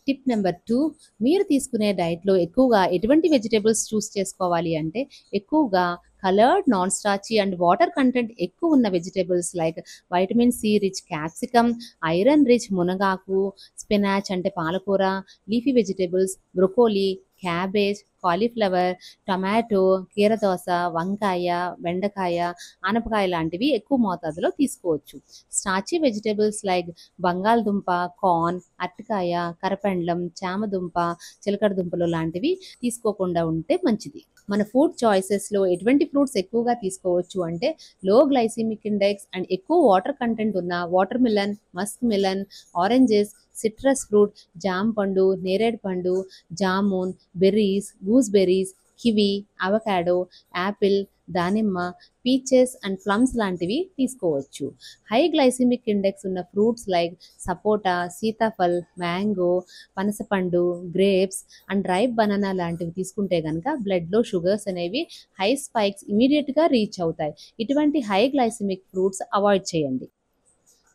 Tip number 2, మీరు తీసుకునే డైట్‌లో ఎక్కువగా ఎటువంటి వెజిటబుల్స్ చూస్ చేసుకోవాలి అంటే, ఎక్కువగా coloured, non starchy and water content ఎక్కువున్న vegetables like vitamin C rich capsicum, iron rich మునగాకు, స్పినాచ్ అంటే పాలకూర, leafy vegetables, broccoli, cabbage, cauliflower, tomato, కీరదోస, వంకాయ, బెండకాయ, ఆనపకాయ లాంటివి ఎక్కువ మోతాదులో తీసుకోవచ్చు. స్టార్చీ వెజిటబుల్స్ లైక్ బంగాళదుంప, కార్న్, అరటికాయ, కరపెండలం, చామదుంప, చిలకడ దుంపలు లాంటివి తీసుకోకుండా ఉంటే మంచిది. మన ఫుడ్ చాయిసెస్‌లో ఎటువంటి ఫ్రూట్స్ ఎక్కువగా తీసుకోవచ్చు అంటే, లో గ్లైసెమిక్ ఇండెక్స్ అండ్ ఎక్కువ వాటర్ కంటెంట్ ఉన్న water melon, Musk melon, oranges, citrus fruit, జామ పండు, నేరేడు పండు, jamun, berries, gooseberries, kiwi, avocado, Apple, దానిమ్మ, పీచెస్ అండ్ ప్లమ్స్ లాంటివి తీసుకోవచ్చు. హై గ్లైసెమిక్ ఇండెక్స్ ఉన్న ఫ్రూట్స్ లైక్ సపోటా, సీతాఫల్, మ్యాంగో, పనసపండు, గ్రేప్స్ అండ్ రైప్ బనానా లాంటివి తీసుకుంటే గనక బ్లడ్‌లో షుగర్స్ అనేవి హై స్పైక్స్ ఇమ్మీడియేట్‌గా రీచ్ అవుతాయి. ఇటువంటి హై గ్లైసెమిక్ ఫ్రూట్స్ అవాయిడ్ చేయండి.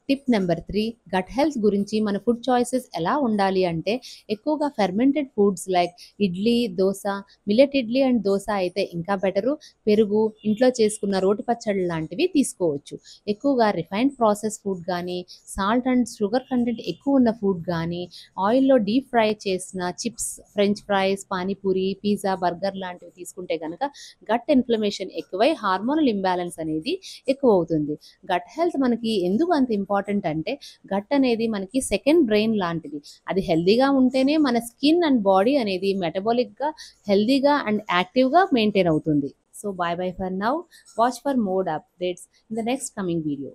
టిప్ నెంబర్ 3, గట్ హెల్త్ గురించి మన ఫుడ్ చాయిసెస్ ఎలా ఉండాలి అంటే, ఎక్కువగా fermented foods like idli, dosa, millet idli and dosa అయితే ఇంకా బెటరు. పెరుగు, ఇంట్లో చేసుకున్న రోటి పచ్చళ్ళు లాంటివి తీసుకోవచ్చు. ఎక్కువగా రిఫైన్డ్ ప్రాసెస్ ఫుడ్ గానీ, సాల్ట్ అండ్ షుగర్ కంటెంట్ ఎక్కువ ఉన్న ఫుడ్ గానీ, ఆయిల్‌లో డీప్ ఫ్రై చేసిన chips, French fries, panipuri, pizza, burger లాంటివి తీసుకుంటే గనక గట్ ఇన్‌ఫ్లమేషన్ ఎక్కువై హార్మోనల్ ఇంబాలెన్స్ అనేది ఎక్కువవుతుంది. గట్ హెల్త్ మనకి ఎందుకు అంత ఇంపార్టెంట్ అంటే, గట్ అనేది మనకి సెకండ్ బ్రెయిన్ లాంటిది. అది హెల్తీగా ఉంటేనే మన స్కిన్ అండ్ బాడీ అనేది మెటబాలిక్‌గా హెల్తీగా అండ్ యాక్టివ్‌గా మెయింటైన్ అవుతుంది. So, by by for now. Watch for more updates in the next coming video.